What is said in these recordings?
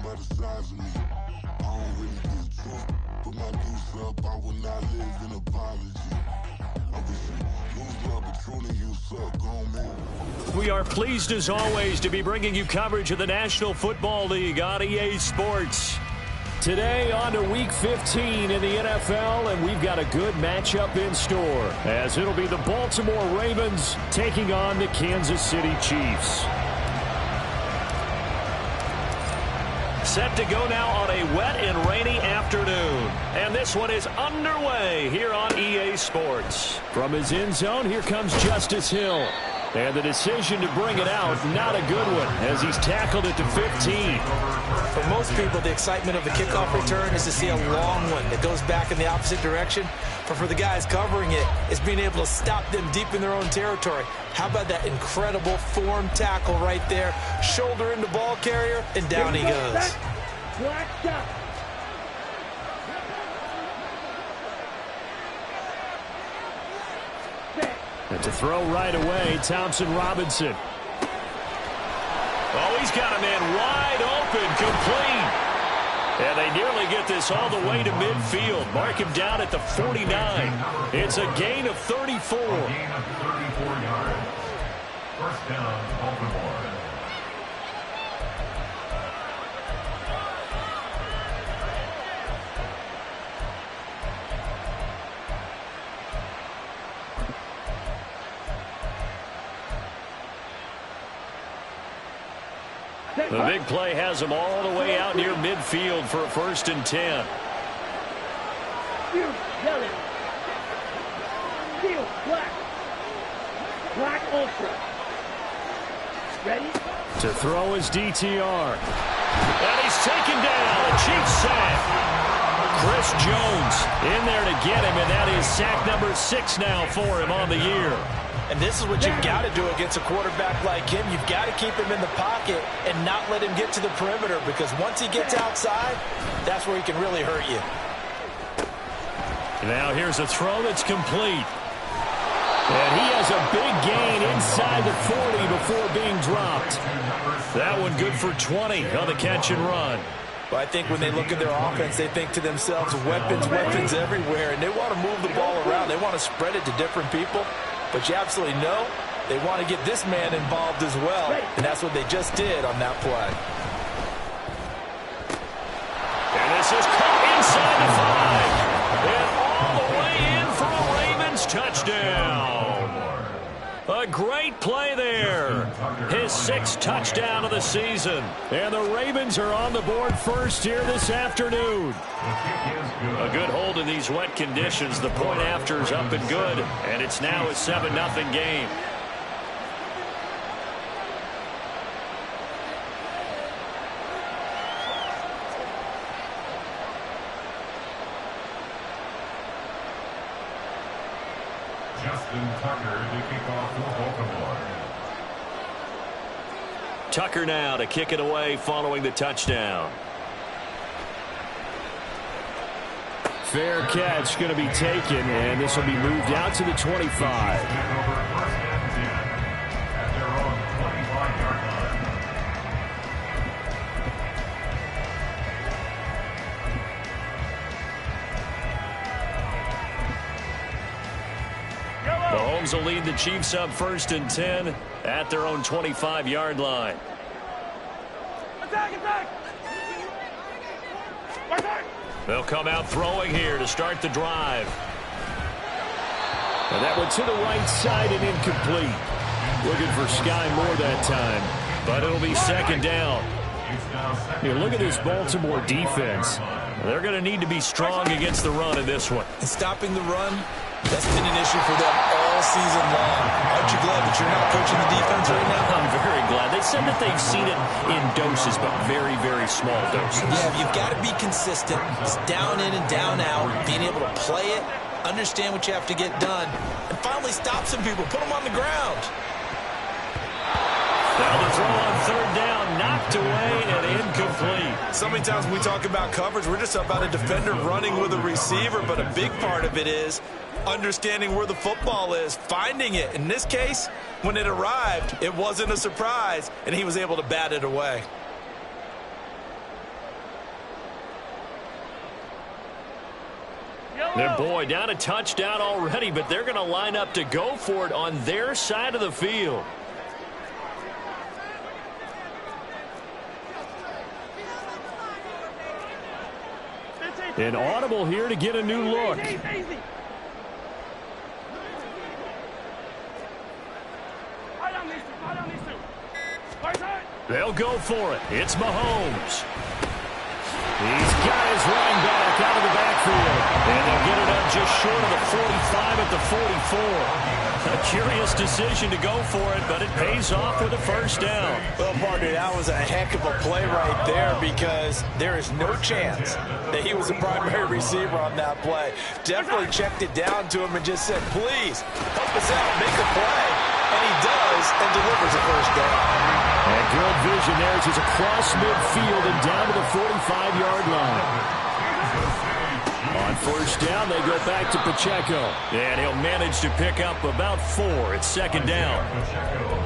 by the size of me. I don't really get drunk. Put my deuce up, I will not live in apology. I wish you lose love, but truly you suck on me. We are pleased as always to be bringing you coverage of the National Football League on EA Sports. Today on to Week 15 in the NFL, and we've got a good matchup in store, as it'll be the Baltimore Ravens taking on the Kansas City Chiefs. Set to go now on a wet and rainy afternoon, and this one is underway here on EA Sports. From his end zone, here comes Justice Hill. And the decision to bring it out, not a good one, as he's tackled it to 15. For most people, the excitement of the kickoff return is to see a long one that goes back in the opposite direction. But for the guys covering it, it's being able to stop them deep in their own territory. How about that incredible form tackle right there? Shoulder into ball carrier, and down he goes. And to throw right away, Thompson Robinson. Oh, he's got a man wide open, complete. And they nearly get this all the way to midfield. Mark him down at the 49. It's a gain of 34. A gain of 34 yards. First down, Baltimore. The big play has them all the way out near midfield for a 1st and 10. Black Ultra. Ready? To throw his DTR. And he's taken down. A Chiefs sack. Chris Jones in there to get him, and that is sack number 6 now for him on the year. And this is what you've got to do against a quarterback like him. You've got to keep him in the pocket and not let him get to the perimeter, because once he gets outside, that's where he can really hurt you. Now here's a throw that's complete. And he has a big gain inside the 40 before being dropped. That one good for 20 on the catch and run. But I think when they look at their offense, they think to themselves, weapons everywhere, and they want to move the ball around. They want to spread it to different people. But you absolutely know they want to get this man involved as well. And that's what they just did on that play. And this is caught inside the 5. And all the way in for a Ravens touchdown. A great play there. His 6th touchdown of the season. And the Ravens are on the board first here this afternoon. A good hold in these wet conditions. The point after is up and good. And it's now a 7-0 game. Justin Tucker to kick off for Baltimore. Tucker now to kick it away following the touchdown. Fair catch going to be taken, and this will be moved out to the 25. Mahomes will lead the Chiefs up 1st and 10 at their own 25-yard line. Attack! They'll come out throwing here to start the drive. And that one to the right side and incomplete. Looking for Sky Moore that time, but it'll be 2nd down. Here, look at this Baltimore defense. They're going to need to be strong against the run in this one. And stopping the run, that's been an issue for them all season long. Aren't you glad that you're not coaching the defense right now? I'm very glad. They said that they've seen it in doses, but very, very small doses. Yeah, you've got to be consistent. It's down in and down out, being able to play it, understand what you have to get done, and finally stop some people, put them on the ground. Now the throw on 3rd down, knocked away and incomplete. So many times when we talk about coverage, we're just about a defender running with a receiver, but a big part of it is understanding where the football is, finding it. In this case, when it arrived, it wasn't a surprise, and he was able to bat it away. And boy, down a touchdown already, but they're going to line up to go for it on their side of the field. An audible here to get a new look. They'll go for it. It's Mahomes. He's got his running back out of the backfield. And they'll get it up just short of the 45 at the 44. A curious decision to go for it, but it pays off with a first down. Well, partner, that was a heck of a play right there because there is no chance that he was the primary receiver on that play. Definitely checked it down to him and just said, please, help us out, make a play. And he does and delivers a first down. And good vision there as he's across midfield and down to the 45-yard line. On first down, they go back to Pacheco. And he'll manage to pick up about 4. It's second down.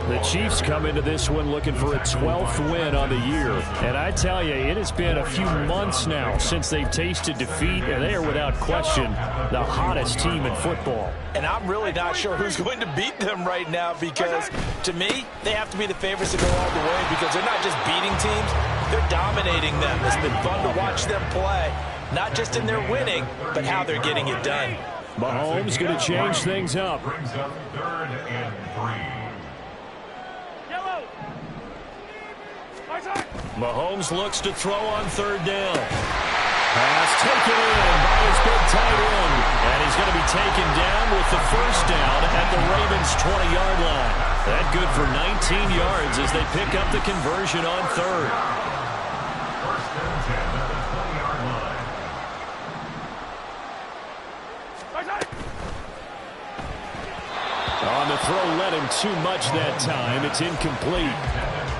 The Chiefs come into this one looking for a 12th win on the year. And I tell you, it has been a few months now since they've tasted defeat, and they are without question the hottest team in football. And I'm really not sure who's going to beat them right now because, to me, they have to be the favorites to go all the way because they're not just beating teams, they're dominating them. It's been fun to watch them play, not just in their winning, but how they're getting it done. Mahomes going to change things up. Brings up 3rd and 3. Mahomes looks to throw on third down. Pass taken in by his big tight end. And he's going to be taken down with the first down at the Ravens' 20-yard line. That good for 19 yards as they pick up the conversion on third. First and 10 at the 20-yard line. On the throw, let him too much that time. It's incomplete.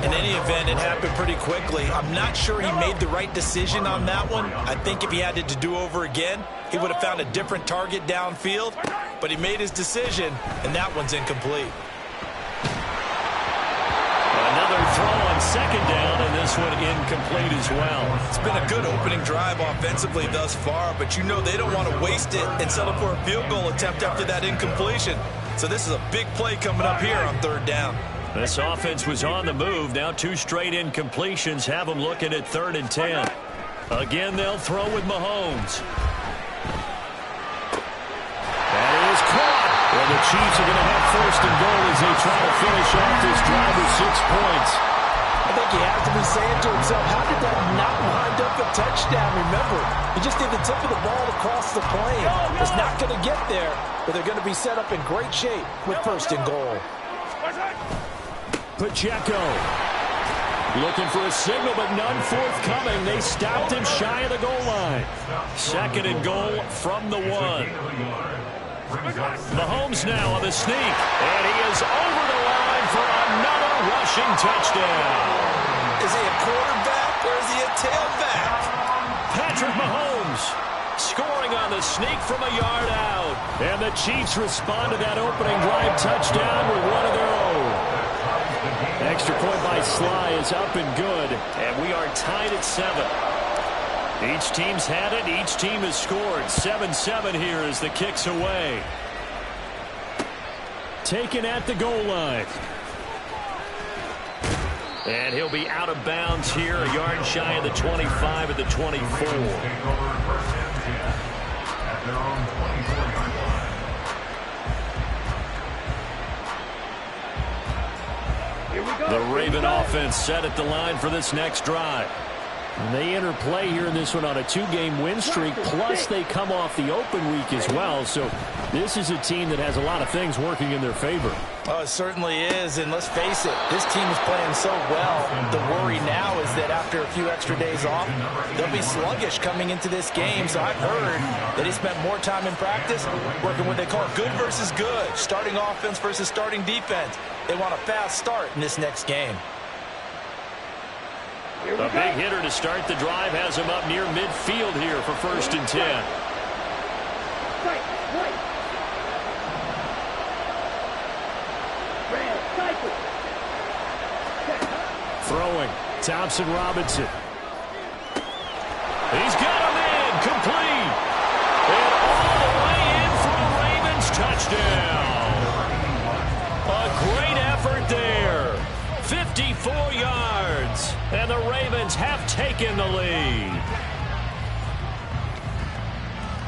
In any event, it happened pretty quickly. I'm not sure he made the right decision on that one. I think if he had it to do over again, he would have found a different target downfield. But he made his decision, and that one's incomplete. Another throw on second down, and this one incomplete as well. It's been a good opening drive offensively thus far, but you know they don't want to waste it and settle for a field goal attempt after that incompletion. So this is a big play coming up here on third down. This offense was on the move. Now 2 straight incompletions have them looking at 3rd and 10. Again, they'll throw with Mahomes. That is caught. Well, the Chiefs are going to have 1st and goal as they try to finish off this drive with 6 points. I think he has to be saying to himself, how did that not wind up a touchdown? Remember, he just did the tip of the ball across the plane. It's not going to get there, but they're going to be set up in great shape with 1st and goal. Pacheco looking for a signal, but none forthcoming. They stopped him shy of the goal line. 2nd and goal from the 1. Mahomes now on the sneak, and he is over the line for another rushing touchdown. Is he a quarterback or is he a tailback? Patrick Mahomes scoring on the sneak from a yard out. And the Chiefs respond to that opening drive touchdown with one of their own. Extra point by Sly is up and good, and we are tied at 7. Each team's had it. Each team has scored. 7-7 here as the kick's away. Taken at the goal line. And he'll be out of bounds here, a yard shy of the 25 at the 24. Take over 1st and 10 at their own 24-yard line. The Raven offense set at the line for this next drive. And they enter play here in this one on a 2-game win streak, plus they come off the open week as well. So this is a team that has a lot of things working in their favor. Oh, it certainly is, and let's face it, this team is playing so well. The worry now is that after a few extra days off, they'll be sluggish coming into this game. So I've heard that he spent more time in practice working what they call good versus good, starting offense versus starting defense. They want a fast start in this next game. A big hitter to start the drive has him up near midfield here for 1st and 10. Throwing, Thompson Robinson. He's got him in, complete. And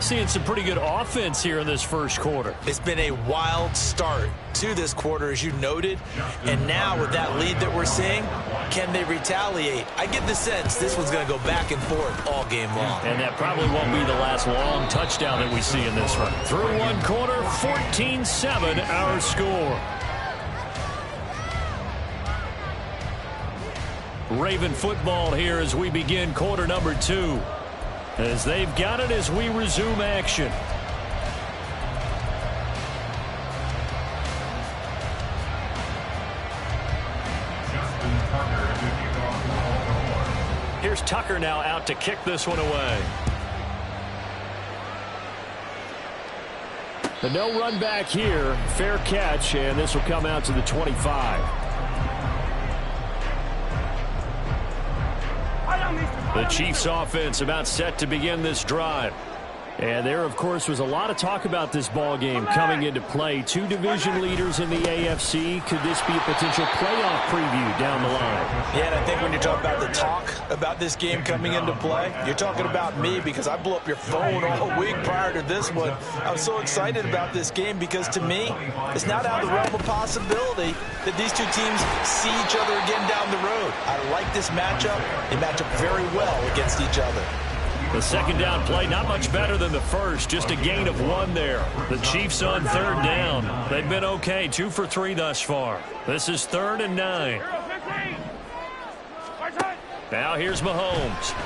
Seeing some pretty good offense here in this first quarter. It's been a wild start to this quarter, as you noted. And now with that lead that we're seeing, can they retaliate? I get the sense this one's going to go back and forth all game long. And that probably won't be the last long touchdown that we see in this one. Through one quarter, 14-7 our score. Raven football here as we begin quarter number 2. As they've got it as we resume action. Here's Tucker now out to kick this one away. The no run back here. Fair catch, and this will come out to the 25. The Chiefs offense about set to begin this drive. And there, of course, was a lot of talk about this ball game coming into play. 2 division leaders in the AFC. Could this be a potential playoff preview down the line? Yeah, and I think when you talk about the talk about this game coming into play, you're talking about me because I blew up your phone all week prior to this one. I was so excited about this game because, to me, it's not out of the realm of possibility that these two teams see each other again down the road. I like this matchup. They match up very well against each other. The second down play, not much better than the first. Just a gain of 1 there. The Chiefs on third down. They've been okay, 2 for 3 thus far. This is 3rd and 9. Now here's Mahomes.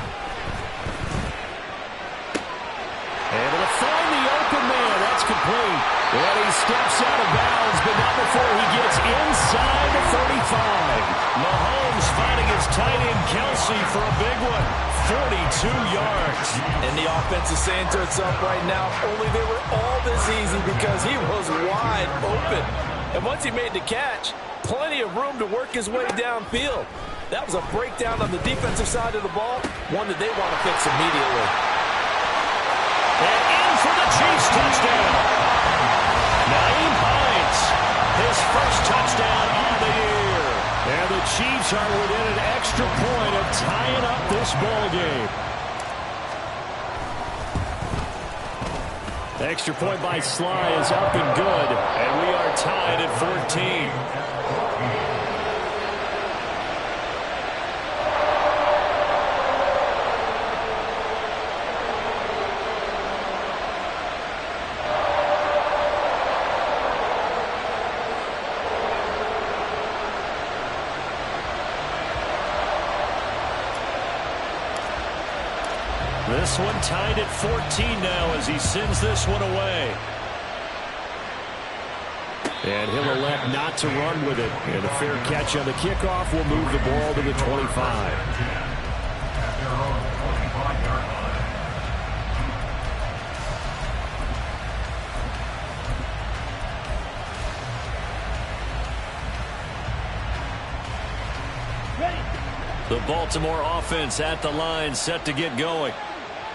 Able to find the open man. That's complete. And he steps out of bounds, but not before he gets inside the 35. Mahomes finding his tight end Kelsey for a big one. 42 yards. And the offense is saying to itself right now, only they were all this easy because he was wide open. And once he made the catch, plenty of room to work his way downfield. That was a breakdown on the defensive side of the ball, one that they want to fix immediately. And in for the Chiefs touchdown. Nyheim Hines, his first touchdown on the year. And the Chiefs are within an extra point of tying up this ball game. Extra point by Sly is up and good. And we are tied at 14. This one tied at 14 now as he sends this one away. And he'll elect not to run with it. And a fair catch on the kickoff will move the ball to the 25. The Baltimore offense at the line, set to get going.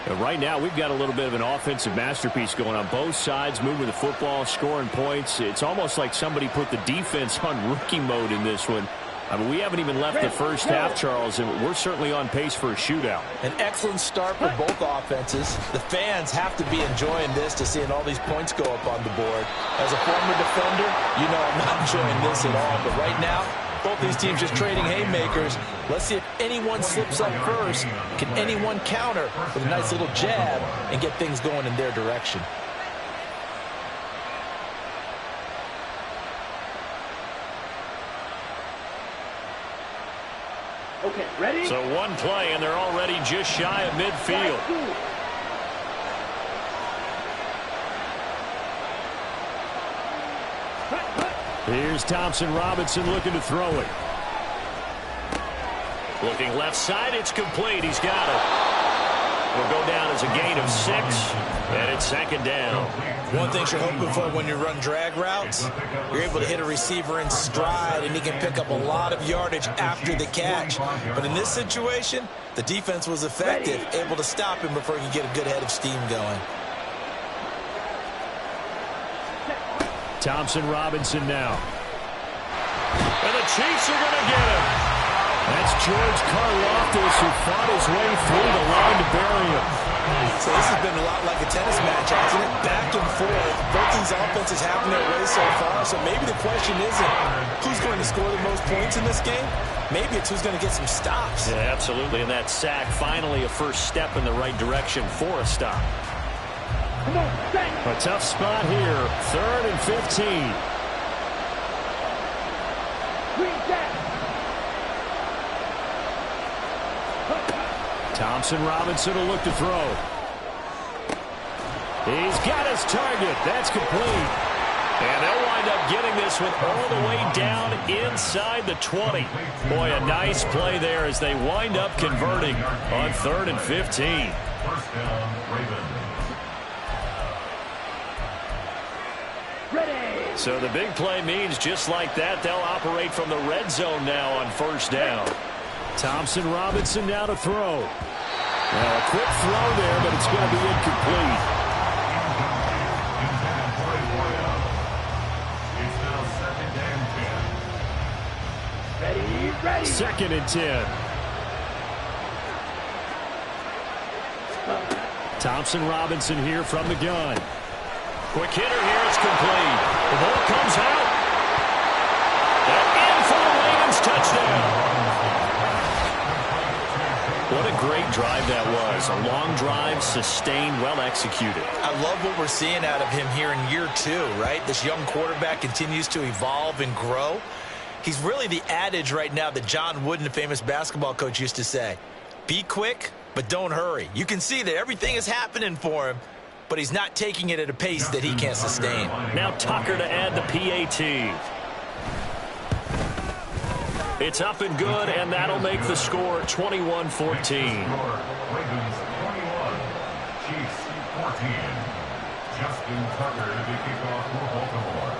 And right now, we've got a little bit of an offensive masterpiece going on both sides, moving the football, scoring points. It's almost like somebody put the defense on rookie mode in this one. I mean, we haven't even left the first half, Charles, and we're certainly on pace for a shootout. An excellent start for both offenses. The fans have to be enjoying this to seeing all these points go up on the board. As a former defender, you know I'm not enjoying this at all. But right now, both these teams just trading haymakers. Let's see if anyone slips up first. Can anyone counter with a nice little jab and get things going in their direction? Okay, ready? So one play, and they're already just shy of midfield. Here's Thompson Robinson looking to throw it. Looking left side, it's complete. He's got it. Will go down as a gain of 6, and it's second down. One thing you're hoping for when you run drag routes, you're able to hit a receiver in stride, and he can pick up a lot of yardage after the catch. But in this situation, the defense was effective, able to stop him before he could get a good head of steam going. Thompson Robinson now. And the Chiefs are going to get him. That's George Karlaftis, who fought his way through the line to bury him. So this has been a lot like a tennis match, hasn't it? Back and forth. Both these offenses having their way so far. So maybe the question isn't who's going to score the most points in this game. Maybe it's who's going to get some stops. Yeah, absolutely. And that sack, finally a first step in the right direction for a stop. A tough spot here. 3rd and 15. Thompson Robinson will look to throw. He's got his target. That's complete. And they'll wind up getting this one all the way down inside the 20. Boy, a nice play there as they wind up converting on 3rd and 15. First down, Ravens. Ready. So the big play means just like that, they'll operate from the red zone now on 1st down. Thompson Robinson now to throw. Well, a quick throw there, but it's going to be incomplete. It's now 2nd and 10. Ready. 2nd and 10. Thompson Robinson here from the gun. Quick hitter here, it's complete. The ball comes out. And in for the Ravens touchdown. What a great drive that was. A long drive, sustained, well executed. I love what we're seeing out of him here in year 2, right? This young quarterback continues to evolve and grow. He's really the adage right now that John Wooden, the famous basketball coach, used to say. Be quick, but don't hurry. You can see that everything is happening for him, but he's not taking it at a pace that he can't sustain. Now Tucker to add the PAT. It's up and good, and that'll make the score 21-14. Ravens 21, Chiefs 14. Justin Tucker to kick off for Baltimore.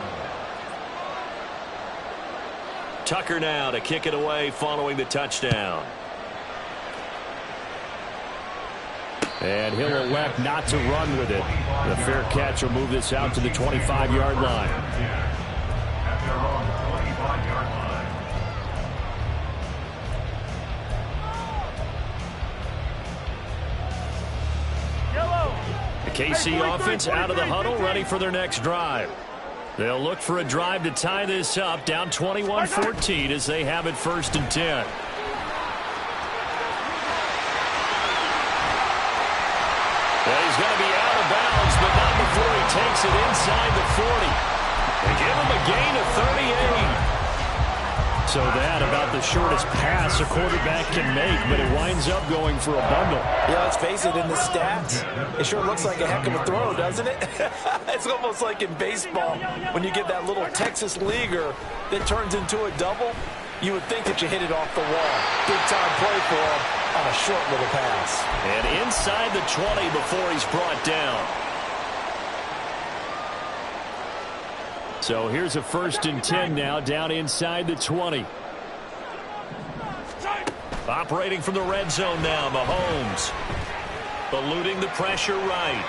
Tucker now to kick it away following the touchdown. And he'll elect not to run with it. The fair catch will move this out to the 25-yard line. At their own 25-yard line. The KC offense out of the huddle, ready for their next drive. They'll look for a drive to tie this up, down 21-14 as they have it 1st and 10. Well, he's going to be out of bounds, but not before he takes it inside the 40. They give him a gain of 38. So that about the shortest pass a quarterback can make, but it winds up going for a bundle. Yeah, let's face it, in the stats, it sure looks like a heck of a throw, doesn't it? It's almost like in baseball, when you get that little Texas leaguer that turns into a double, you would think that you hit it off the wall. Big time play for him on a short little pass. And inside the 20 before he's brought down. So here's a 1st and 10 now, down inside the 20. Operating from the red zone now, Mahomes. Eluding the pressure right.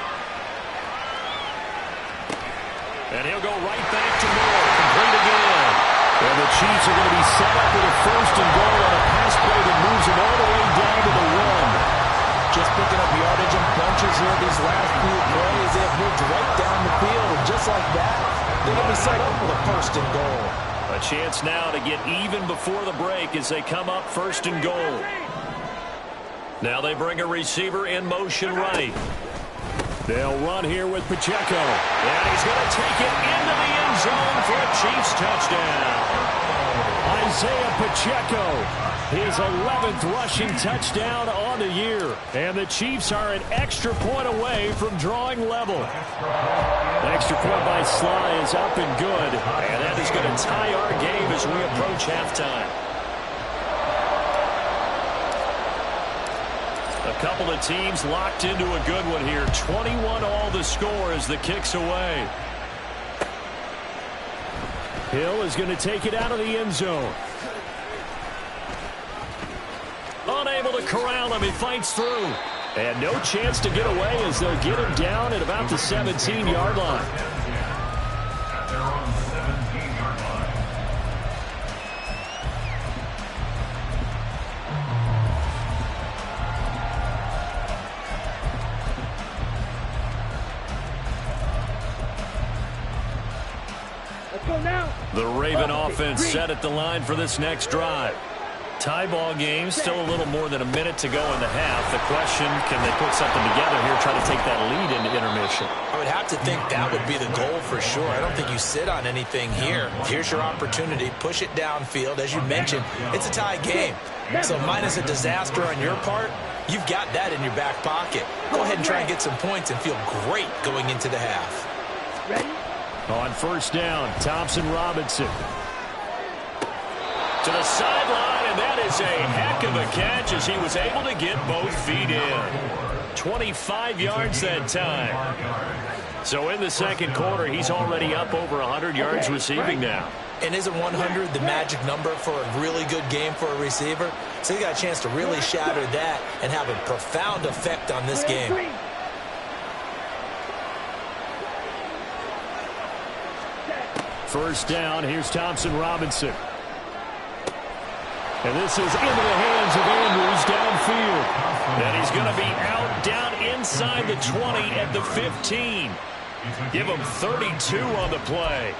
And he'll go right back to Moore. Complete again. And the Chiefs are going to be set up with a 1st and goal on a pass play that moves them all the way down to the 1. Just picking up yardage in bunches here these last few plays. They have moved right down the field, and just like that, they're going to be set up with a 1st and goal. A chance now to get even before the break as they come up 1st and goal. Now they bring a receiver in motion right. They'll run here with Pacheco. And he's going to take it into the end zone for a Chiefs touchdown. Isaiah Pacheco, his 11th rushing touchdown on the year. And the Chiefs are an extra point away from drawing level. The extra point by Sly is up and good. And that is going to tie our game as we approach halftime. A couple of teams locked into a good one here. 21 all the score as the kick's away. Hill is going to take it out of the end zone. Unable to corral him. He fights through. And no chance to get away as they'll get him down at about the 17-yard line. At their own 17-yard line. The Raven offense set at the line for this next drive. Tie ball game, still a little more than a minute to go in the half. The question, can they put something together here, try to take that lead into intermission? I would have to think that would be the goal for sure. I don't think you sit on anything here. Here's your opportunity. Push it downfield. As you mentioned, it's a tie game. So minus a disaster on your part, you've got that in your back pocket. Go ahead and try and get some points and feel great going into the half. Ready? On first down, Thompson Robinson. To the sideline, and that is a heck of a catch as he was able to get both feet in. 25 yards that time. So in the second quarter, he's already up over 100 yards receiving now. And isn't 100 the magic number for a really good game for a receiver? So he got a chance to really shatter that and have a profound effect on this game. First down, here's Thompson Robinson. And this is into the hands of Andrews downfield. And he's going to be out down inside the 20 at the 15. Give him 32 on the play.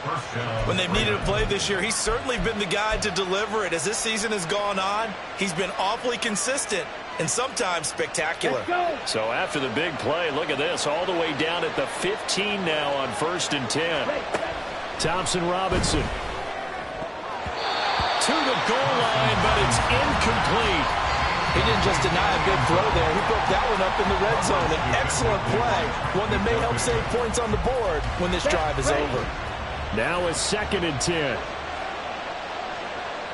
When they've needed a play this year, he's certainly been the guy to deliver it. As this season has gone on, he's been awfully consistent and sometimes spectacular. So after the big play, look at this, all the way down at the 15 now on 1st and 10. Thompson Robinson. To the goal line, but it's incomplete. He didn't just deny a big throw there. He broke that one up in the red zone. An excellent play, one that may help save points on the board when this drive is over. Now a 2nd and 10.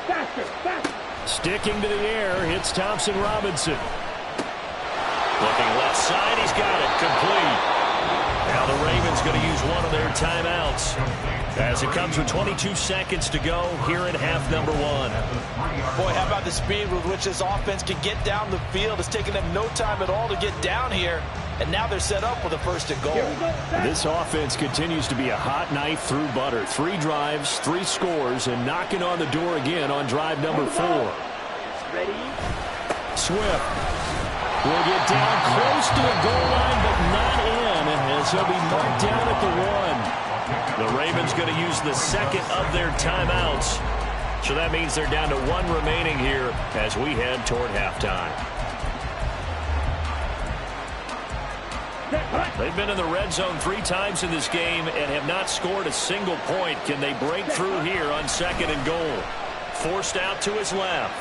Faster. Sticking to the air, hits Thompson Robinson. Looking left side, he's got it, complete. Now the Ravens going to use one of their timeouts as it comes with 22 seconds to go here in half number 1. Boy, how about the speed with which this offense can get down the field? It's taken them no time at all to get down here, and now they're set up with a 1st and goal. This offense continues to be a hot knife through butter. 3 drives, 3 scores, and knocking on the door again on drive number 4. Ready? Swift will get down close to the goal line, but not in, as he'll be marked down at the 1. The Ravens going to use the 2nd of their timeouts. So that means they're down to 1 remaining here as we head toward halftime. They've been in the red zone 3 times in this game and have not scored a single point. Can they break through here on 2nd and goal? Forced out to his left.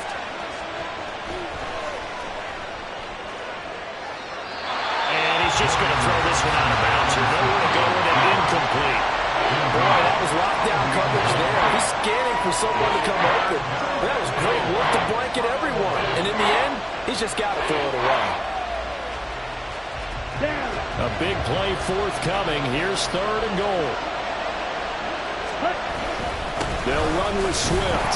And he's just going to throw this one out of bounds. There's nowhere to go with it. Incomplete. Boy, that was lockdown coverage there. He's scanning for someone to come open. That was great work to blanket everyone. And in the end, he's just got to throw it away. A big play forthcoming. Here's 3rd and goal. They'll run with Swift.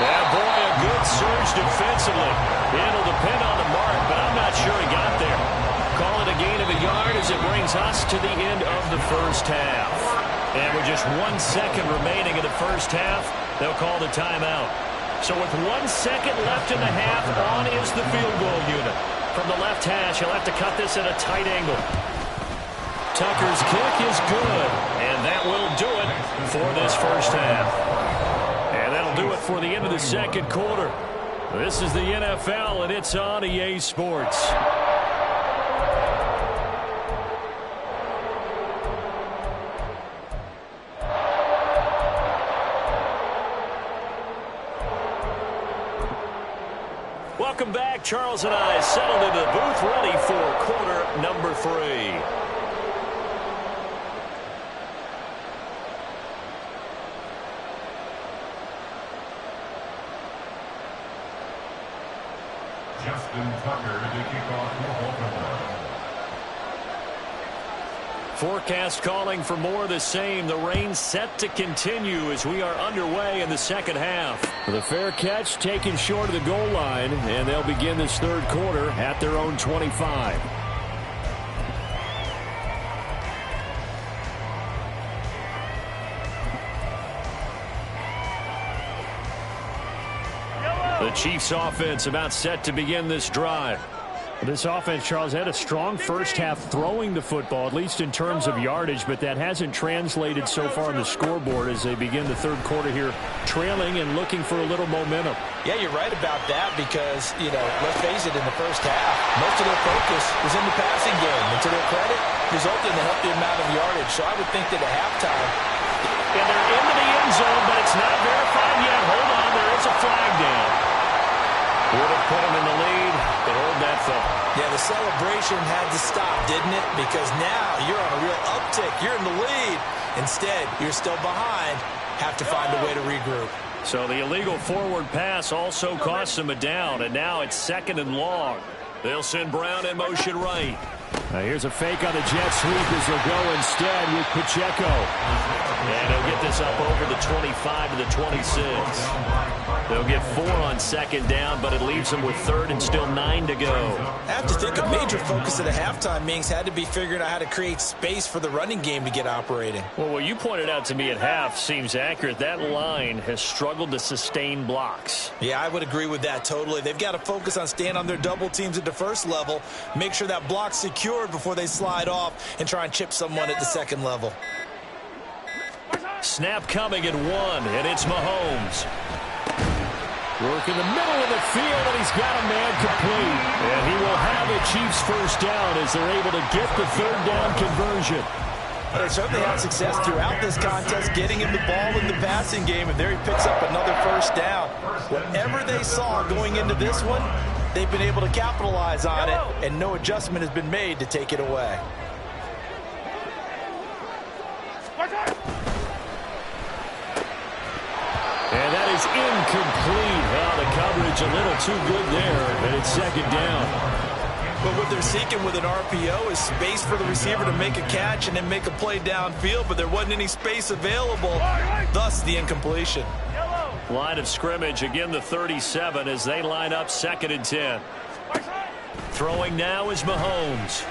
Yeah, boy, a good surge defensively. It'll depend on the mark, but I'm not sure he got there. Call it a gain of a yard as it brings us to the end of the first half. And with just 1 second remaining in the first half, they'll call the timeout. So with 1 second left in the half, on is the field goal unit. From the left hash, he'll have to cut this at a tight angle. Tucker's kick is good, and that will do it for this first half. And that'll do it for the end of the second quarter. This is the NFL, and it's on EA Sports. Welcome back. Charles and I settled into the booth, ready for quarter number 3. Justin Tucker to kick off for Baltimore. Forecast calling for more of the same. The rain set to continue as we are underway in the second half. The fair catch taken short of the goal line, and they'll begin this third quarter at their own 25. The Chiefs offense about set to begin this drive. This offense, Charles, had a strong first half throwing the football, at least in terms of yardage, but that hasn't translated so far on the scoreboard as they begin the third quarter here, trailing and looking for a little momentum. Yeah, you're right about that because, let's face it, in the first half, most of their focus was in the passing game. And to their credit, resulted in a healthy amount of yardage. So I would think that at halftime, and they're into the end zone, but it's not verified yet. Hold on, there is a flag down. Would have put him in the lead, but hold that thought. Yeah, the celebration had to stop, didn't it? Because now you're on a real uptick. You're in the lead. Instead, you're still behind. Have to find a way to regroup. So the illegal forward pass also costs them a down, and now it's 2nd and long. They'll send Brown in motion right. Now here's a fake on the jet sweep as they'll go instead with Pacheco. And he'll get this up over the 25 to the 26. They'll get 4 on 2nd down, but it leaves them with 3rd and still 9 to go. I have to think a major focus at the halftime meetings had to be figuring out how to create space for the running game to get operating. Well, what you pointed out to me at half seems accurate. That line has struggled to sustain blocks. Yeah, I would agree with that totally. They've got to focus on staying on their double teams at the first level, make sure that block's secured before they slide off and try and chip someone at the 2nd level. Snap coming at 1, and it's Mahomes. Work in the middle of the field, and he's got a man complete. And he will have a Chiefs first down as they're able to get the 3rd down conversion. They certainly had success throughout this contest, getting him the ball in the passing game, and there he picks up another first down. Whatever they saw going into this one, they've been able to capitalize on it, and no adjustment has been made to take it away. And that is incomplete. Well, the coverage a little too good there, and it's 2nd down. But what they're seeking with an RPO is space for the receiver to make a catch and then make a play downfield, but there wasn't any space available, thus the incompletion. Line of scrimmage, again the 37 as they line up 2nd and 10. Throwing now is Mahomes.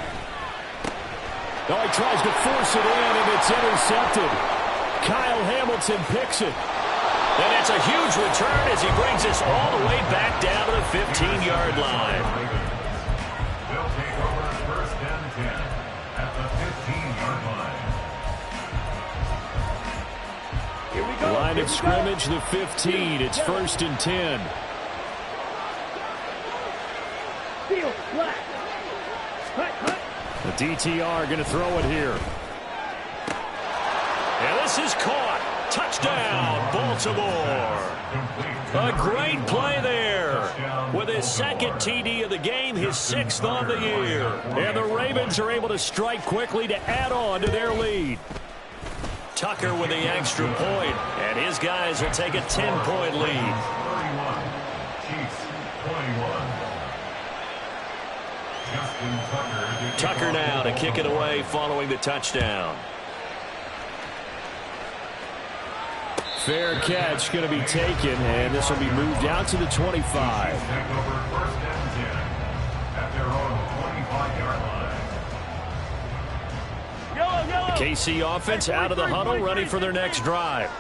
Oh, he tries to force it in, and it's intercepted. Kyle Hamilton picks it. And it's a huge return as he brings us all the way back down to the 15-yard line. They'll take over 1st and 10 at the 15-yard line. Here we go. Line of scrimmage, the 15. It's 1st and 10. Field flat. Cut. The DTR going to throw it here. And this is caught. Touchdown, Baltimore. A great play there. With his 2nd TD of the game, his 6th on the year. And the Ravens are able to strike quickly to add on to their lead. Tucker with the extra point, and his guys are taking a 10-point lead. 31, Chiefs 21. Justin Tucker now to kick it away following the touchdown. Fair catch going to be taken, and this will be moved out to the 25. Take over 1st and 10 at their own 25-yard line. The KC offense out of the huddle, ready for their next drive.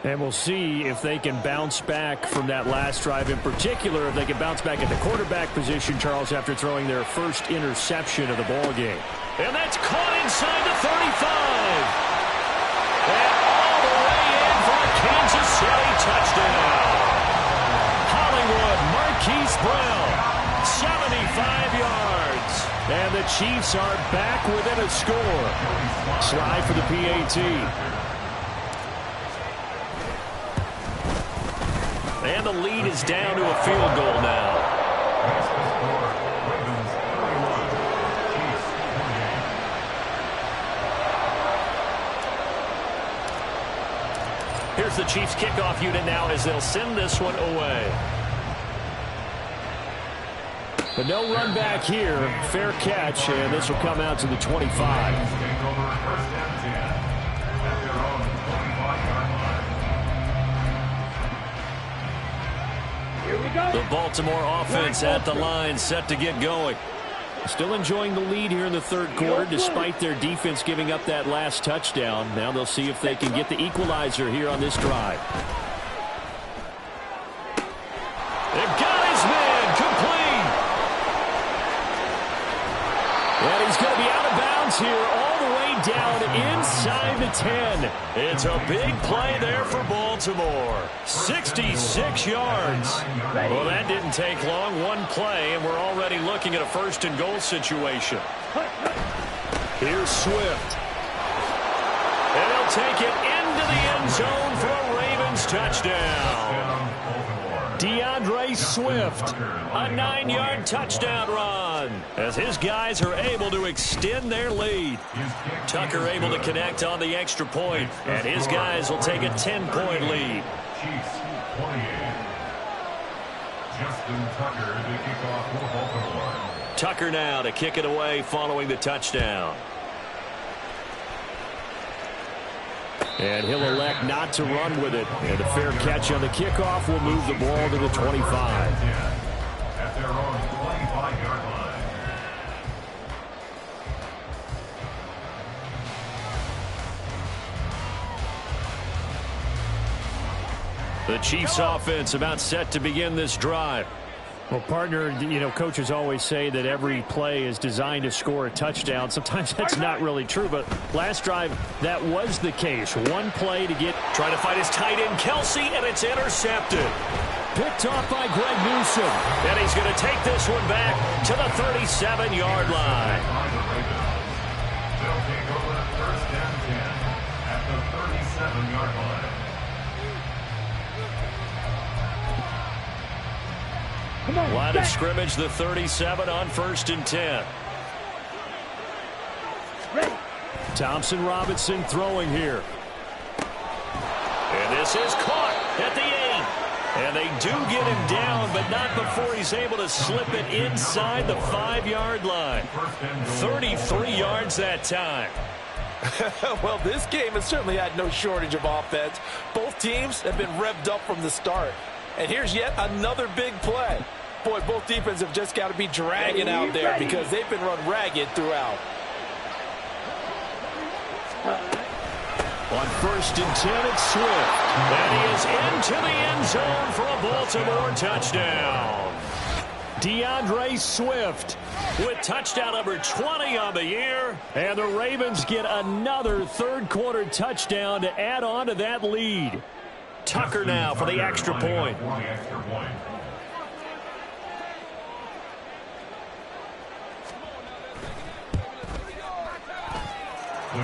And we'll see if they can bounce back from that last drive, in particular if they can bounce back at the quarterback position, Charles, after throwing their first interception of the ball game. And that's caught inside the 35. And all the way in for a Kansas City touchdown. Hollywood Marquise Brown, 75 yards. And the Chiefs are back within a score. Slide for the PAT. And the lead is down to a field goal now. Here's the Chiefs kickoff unit now as they'll send this one away. But no run back here. Fair catch, and this will come out to the 25. Here we go. The Baltimore offense at the line, set to get going. Still enjoying the lead here in the third quarter, despite their defense giving up that last touchdown. Now they'll see if they can get the equalizer here on this drive. They've got his man complete. gains here all the way down inside the 10. It's a big play there for Baltimore. 66 yards. Well, that didn't take long. One play, and we're already looking at a first-and-goal situation. Here's Swift. And he'll take it into the end zone for a Ravens touchdown. DeAndre Swift, a 9-yard touchdown run as his guys are able to extend their lead. Tucker able to connect on the extra point, and his guys will take a 10-point lead. Chiefs 28. Justin Tucker to kick off for Baltimore. Tucker now to kick it away following the touchdown. And he'll elect not to run with it. And a fair catch on the kickoff will move the ball to the 25. At their own 25-yard line. The Chiefs offense about set to begin this drive. Well, partner, coaches always say that every play is designed to score a touchdown. Sometimes that's not really true, but last drive, that was the case. One play to get... Trying to find his tight end, Kelsey, and it's intercepted. Picked off by Greg Newsome. And he's going to take this one back to the 37-yard line. They'll take over first and 10 at the 37-yard line. Line of scrimmage, the 37 on first and 10. Thompson Robinson throwing here. And this is caught at the 8. And they do get him down, but not before he's able to slip it inside the 5-yard line. 33 yards that time. Well, this game has certainly had no shortage of offense. Both teams have been revved up from the start. And here's yet another big play. Boy, both defenses have just got to be dragging out there because they've been run ragged throughout. On first and 10, it's Swift. And he is into the end zone for a Baltimore touchdown. DeAndre Swift with touchdown number 20 on the year. And the Ravens get another third-quarter touchdown to add on to that lead. Tucker now for the extra point.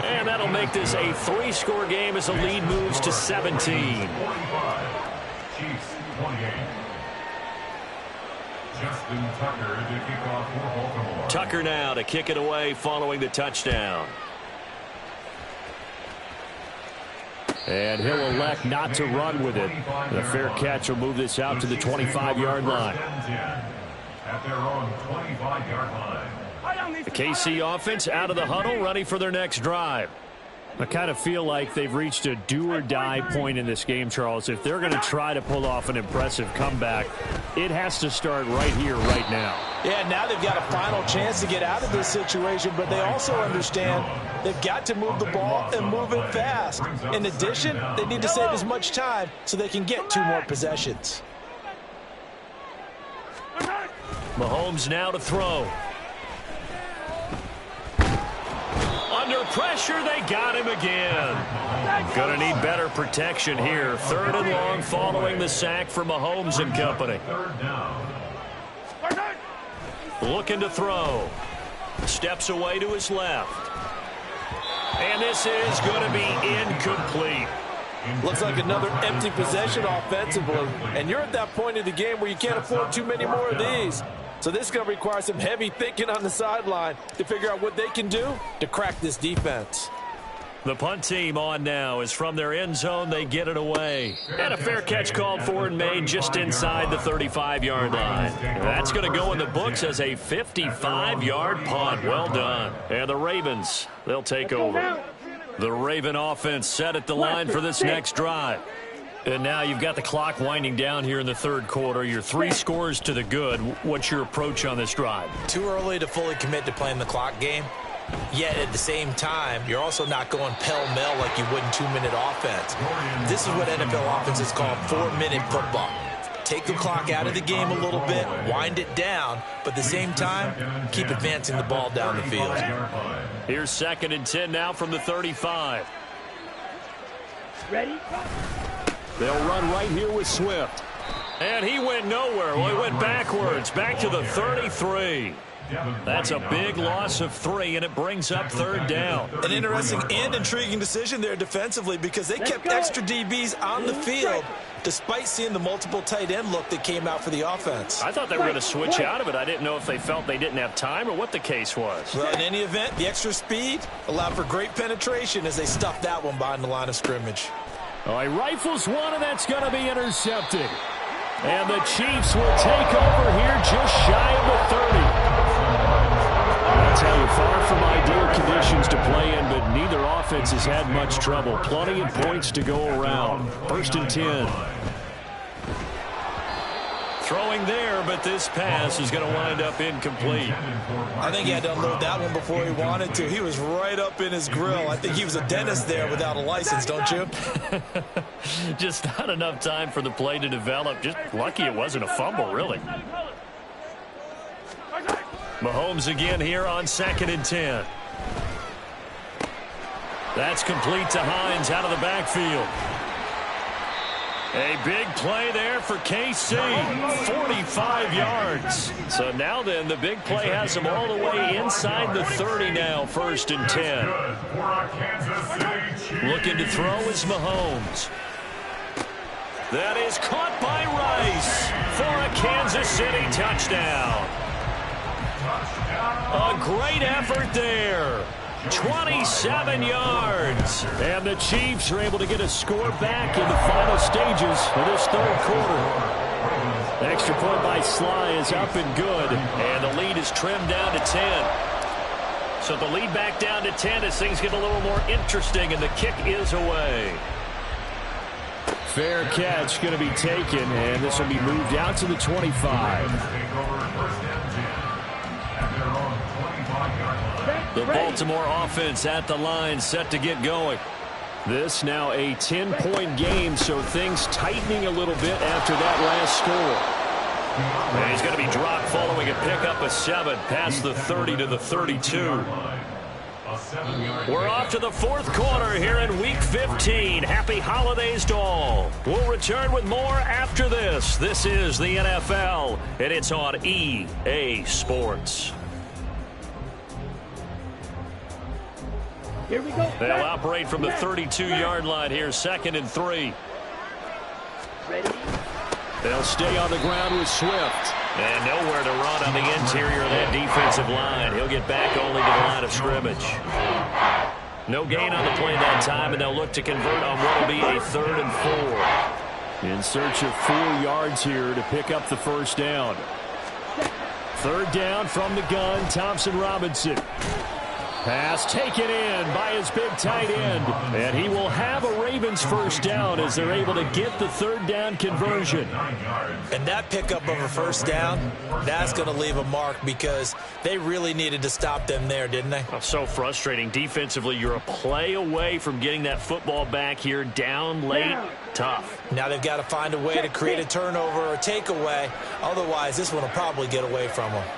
And that'll make this a 3-score game as the lead moves to 17. Chiefs 28. Justin Tucker to kick off for Baltimore. Tucker now to kick it away following the touchdown. And he'll elect not to run with it. The fair catch will move this out to the 25-yard line. At their own 25-yard line. The KC offense out of the huddle, ready for their next drive. I kind of feel like they've reached a do-or-die point in this game, Charles. If they're going to try to pull off an impressive comeback, it has to start right here, right now. Yeah, now they've got a final chance to get out of this situation, but they also understand they've got to move the ball and move it fast. In addition, they need to save as much time so they can get 2 more possessions. Mahomes now to throw. Under pressure, they got him again. Gonna need better protection here. 3rd and long following the sack for Mahomes and company. Looking to throw. Steps away to his left. And this is going to be incomplete. Looks like another empty possession offensively. And you're at that point in the game where you can't afford too many more of these. So this is going to require some heavy thinking on the sideline to figure out what they can do to crack this defense. The punt team on now is from their end zone. They get it away. And a fair catch called for and made just inside the 35-yard line. That's going to go in the books as a 55-yard punt. Well done. And the Ravens, they'll take over. The Raven offense set at the line for this next drive. And now you've got the clock winding down here in the 3rd quarter. You're 3 scores to the good. What's your approach on this drive? Too early to fully commit to playing the clock game. Yet at the same time, you're also not going pell-mell like you would in 2-minute offense. This is what NFL offenses call 4-minute football. take the clock out of the game a little bit, wind it down, but at the same time, keep advancing the ball down the field. Here's 2nd and 10 now from the 35. Ready? They'll run right here with Swift. And he went nowhere. Well, he went backwards, back to the 33. That's a big loss of 3, and it brings up 3rd down. An interesting and intriguing decision there defensively because they kept extra DBs on the field despite seeing the multiple tight end look that came out for the offense. I thought they were going to switch out of it. I didn't know if they felt they didn't have time or what the case was. Well, in any event, the extra speed allowed for great penetration as they stuffed that one behind the line of scrimmage. Oh, he rifles one, and that's going to be intercepted. And the Chiefs will take over here just shy of the 30. I'll tell you, far from ideal conditions to play in, but neither offense has had much trouble. Plenty of points to go around. 1st and 10. Throwing there, but this pass is going to wind up incomplete. I think he had to unload that one before he wanted to. He was right up in his grill. I think he was a dentist there without a license, don't you? Just not enough time for the play to develop. Just lucky it wasn't a fumble, really. Mahomes again here on 2nd and 10. That's complete to Hines out of the backfield. A big play there for KC, 45 yards. So now then, the big play has them all the way inside the 30 now, 1st and 10. Looking to throw is Mahomes. That is caught by Rice for a Kansas City touchdown. A great effort there. 27 yards. And the Chiefs are able to get a score back in the final stages of this 3rd quarter. The extra point by Sly is up and good. And the lead is trimmed down to 10. So the lead back down to 10 as things get a little more interesting, and the kick is away. Fair catch going to be taken, and this will be moved out to the 25. The Baltimore offense at the line, set to get going. This now a 10-point game, so things tightening a little bit after that last score. And he's going to be dropped following a pickup of 7 past the 30 to the 32. We're off to the 4th quarter here in Week 15. Happy holidays to all. We'll return with more after this. This is the NFL, and it's on EA Sports. Here we go. They'll operate from the 32-yard line here, 2nd and 3. Ready? They'll stay on the ground with Swift. And nowhere to run on the interior of that defensive line. He'll get back only to the line of scrimmage. No gain on the play that time, and they'll look to convert on what will be a 3rd and 4. In search of 4 yards here to pick up the 1st down. 3rd down from the gun, Thompson Robinson. Pass taken in by his big tight end. And he will have a Ravens 1st down as they're able to get the 3rd down conversion. And that pickup of a 1st down, that's going to leave a mark because they really needed to stop them there, didn't they? Oh, so frustrating. Defensively, you're a play away from getting that football back here down late. Tough. Now they've got to find a way to create a turnover or a takeaway. Otherwise, this one will probably get away from them.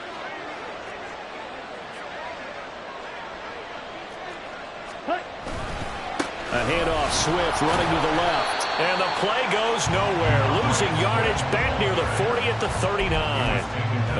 A handoff, Swift running to the left. And the play goes nowhere. Losing yardage back near the 40 at the 39.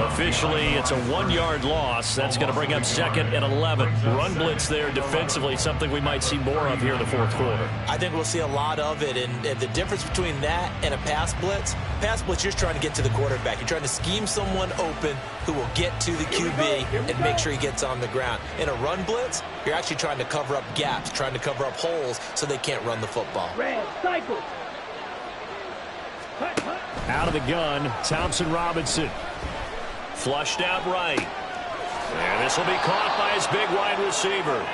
Officially, it's a 1-yard loss. That's going to bring up 2nd and 11. Run blitz there defensively, something we might see more of here in the 4th quarter. I think we'll see a lot of it. And the difference between that and a pass blitz, you're just trying to get to the quarterback. You're trying to scheme someone open who will get to the QB and make sure he gets on the ground. In a run blitz, you're actually trying to cover up gaps, trying to cover up holes so they can't run the football. Red cycle. Out of the gun, Thompson Robinson. Flushed out right. And this will be caught by his big wide receiver.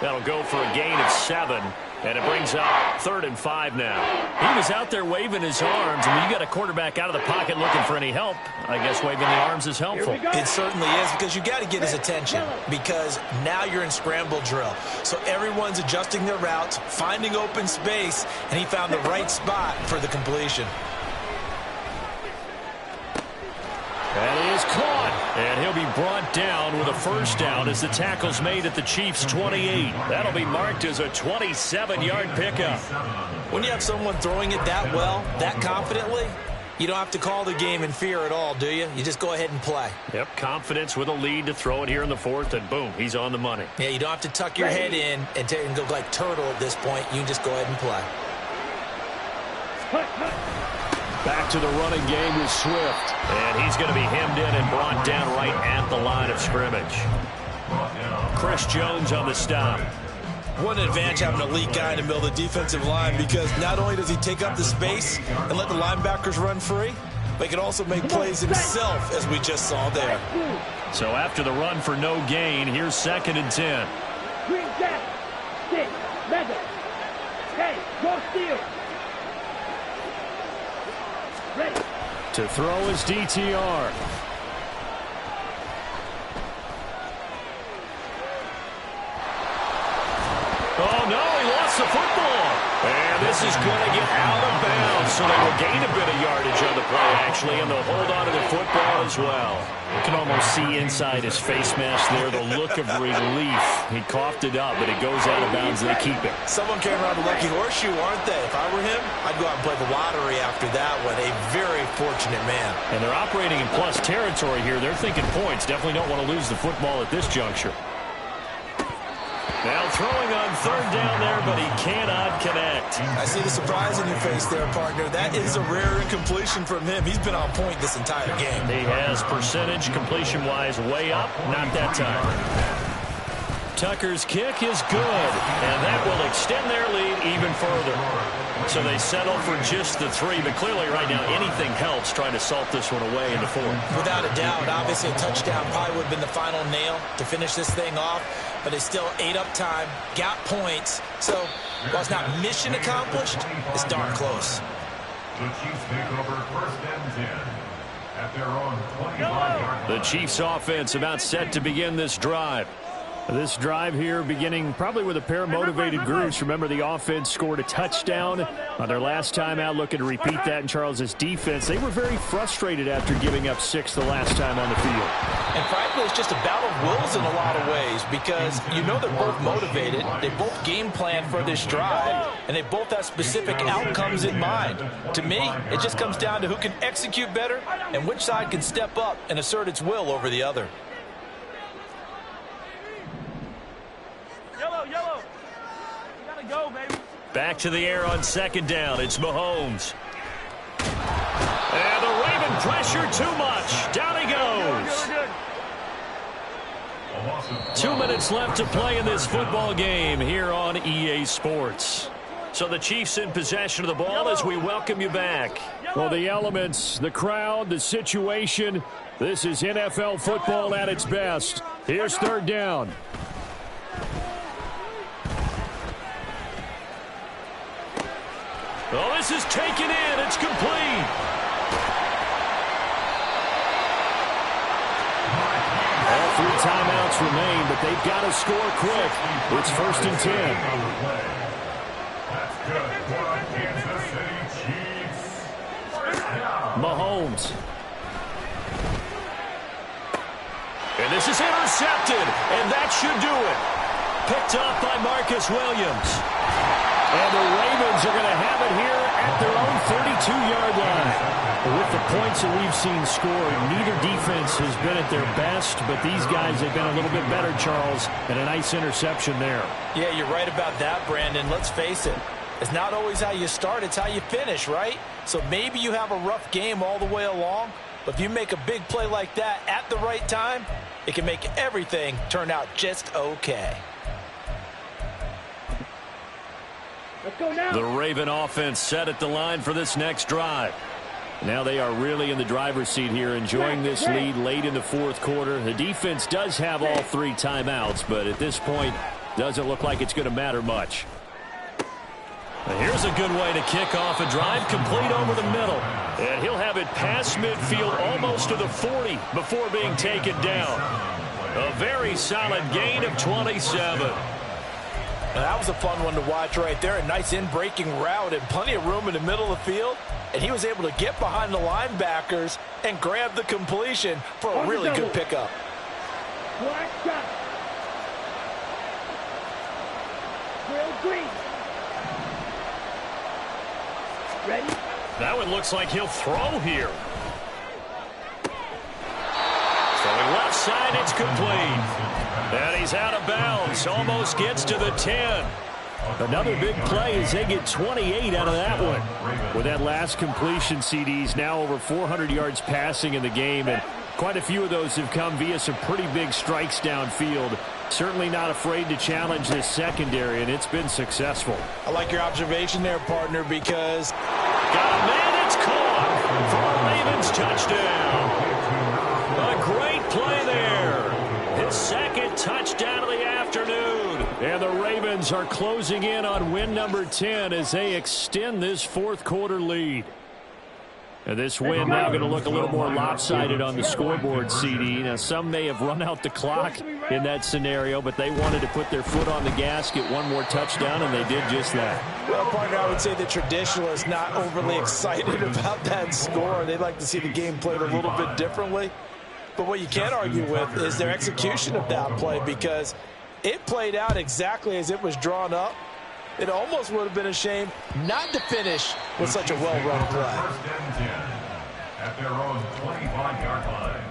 That'll go for a gain of 7. And it brings up 3rd and 5 now. He was out there waving his arms. And when you got a quarterback out of the pocket looking for any help, I guess waving the arms is helpful. It certainly is, because you got to get his attention, because now you're in scramble drill. So everyone's adjusting their routes, finding open space, and he found the right spot for the completion. That is caught. And he'll be brought down with a first down as the tackle's made at the Chiefs' 28. That'll be marked as a 27-yard pickup. When you have someone throwing it that well, that confidently, you don't have to call the game in fear at all, do you? You just go ahead and play. Yep, confidence with a lead to throw it here in the fourth, and boom, he's on the money. Yeah, you don't have to tuck your head in and go like turtle at this point. You can just go ahead and play. Back to the running game with Swift. And he's going to be hemmed in and brought down right at the line of scrimmage. Chris Jones on the stop. What an advantage having an elite guy in the middle of the defensive line, because not only does he take up the space and let the linebackers run free, but he can also make plays himself, as we just saw there. So after the run for no gain, here's 2nd and 10. Green Jack, 6, Mega. Hey, go steal. Ready. To throw is DTR. Oh, no, he lost the football. And this is going to get out of bounds, so they will gain a bit of yardage on the play, actually, and they'll hold on to the football as well. You can almost see inside his face mask there the look of relief. He coughed it up, but it goes out of bounds. They keep it. Someone came around the lucky horseshoe, aren't they? If I were him, I'd go out and play the lottery after that one. A very fortunate man. And they're operating in plus territory here. They're thinking points. Definitely don't want to lose the football at this juncture. Now throwing on 3rd down there, but he cannot connect. I see the surprise in your face there, partner. That is a rare incompletion from him. He's been on point this entire game. He has percentage completion-wise way up. Not that time. Tucker's kick is good, and that will extend their lead even further. So they settle for just the 3, but clearly right now anything helps trying to salt this one away in the 4th. Without a doubt, obviously a touchdown probably would have been the final nail to finish this thing off, but it's still ate up time, got points. So while it's not mission accomplished, it's darn close. The Chiefs take over 1st and 10 at their own 25-yard line. The Chiefs offense about set to begin this drive. This drive here beginning probably with a pair of motivated groups. Remember, the offense scored a touchdown on their last time out, looking to repeat that in Charles's defense. They were very frustrated after giving up 6 the last time on the field. And frankly, it's just a battle of wills in a lot of ways, because you know they're both motivated, they both game plan for this drive, and they both have specific outcomes in mind. To me, it just comes down to who can execute better and which side can step up and assert its will over the other. Yellow. You gotta go, baby. Back to the air on 2nd down. It's Mahomes. And the Raven pressure too much. Down he goes. 2 minutes left to play in this football game here on EA Sports. So the Chiefs in possession of the ball as we welcome you back. Well, the elements, the crowd, the situation, this is NFL football at its best. Here's 3rd down. Oh, this is taken in. It's complete. All 3 timeouts remain, but they've got to score quick. It's 1st and 10. That's good for Kansas City Chiefs. Mahomes. And this is intercepted, and that should do it. Picked up by Marcus Williams. And the Ravens are going to have it here at their own 32-yard line. With the points that we've seen scored, neither defense has been at their best, but these guys have been a little bit better, Charles, and a nice interception there. Yeah, you're right about that, Brandon. Let's face it. It's not always how you start, it's how you finish, right? So maybe you have a rough game all the way along, but if you make a big play like that at the right time, it can make everything turn out just okay. Let's go now. The Raven offense set at the line for this next drive. Now they are really in the driver's seat here, enjoying this lead late in the 4th quarter. The defense does have all 3 timeouts, but at this point, doesn't look like it's going to matter much. And here's a good way to kick off a drive, complete over the middle. And he'll have it past midfield, almost to the 40, before being taken down. A very solid gain of 27. That was a fun one to watch right there. A nice in-breaking route and plenty of room in the middle of the field. And he was able to get behind the linebackers and grab the completion for a really good pickup. Black shot. Real green. Ready? That one looks like he'll throw here. Throwing left side, it's complete. And he's out of bounds. Almost gets to the 10. Another big play as they get 28 out of that one. With that last completion, CD's now over 400 yards passing in the game, and quite a few of those have come via some pretty big strikes downfield. Certainly not afraid to challenge this secondary, and it's been successful. I like your observation there, partner, because... Got a man, it's caught for a Ravens touchdown. A great play there. His second touchdown of the afternoon. And the Ravens are closing in on win number 10 as they extend this fourth quarter lead. And this win now going to look a little more lopsided on the scoreboard, CD. Now, some may have run out the clock in that scenario, but they wanted to put their foot on the gas, get one more touchdown, and they did just that. Well, partner, I would say the traditionalists not overly excited about that score. They'd like to see the game played a little bit differently. But what you can't argue with is their execution of that play, because it played out exactly as it was drawn up. It almost would have been a shame not to finish with such a well-run play. First and 10 at their own 25-yard line.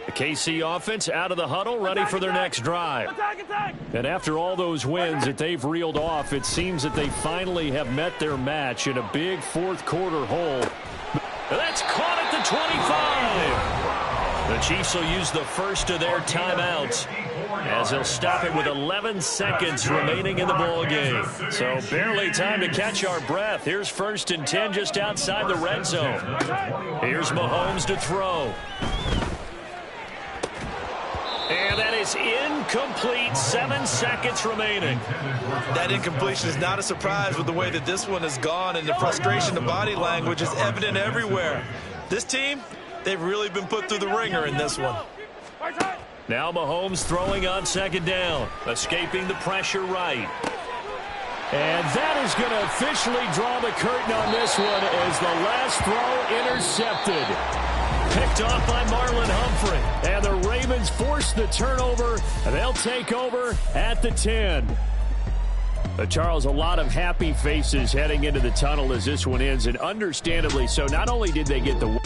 The KC offense out of the huddle, ready for their next drive. And after all those wins that they've reeled off, it seems that they finally have met their match in a big fourth quarter hole. That's caught at the 25. The Chiefs will use the first of their timeouts as they'll stop it with 11 seconds remaining in the ball game. So barely time to catch our breath. Here's first and 10 just outside the red zone. Here's Mahomes to throw. And that is incomplete. 7 seconds remaining. That incompletion is not a surprise with the way that this one has gone, and the frustration, the body language is evident everywhere. This team, they've really been put through the ringer in this one. Now Mahomes throwing on second down, escaping the pressure right. And that is going to officially draw the curtain on this one as the last throw intercepted. Picked off by Marlon Humphrey. And the Ravens force the turnover. They'll take over at the 10. Charles, a lot of happy faces heading into the tunnel as this one ends, and understandably so. Not only did they get the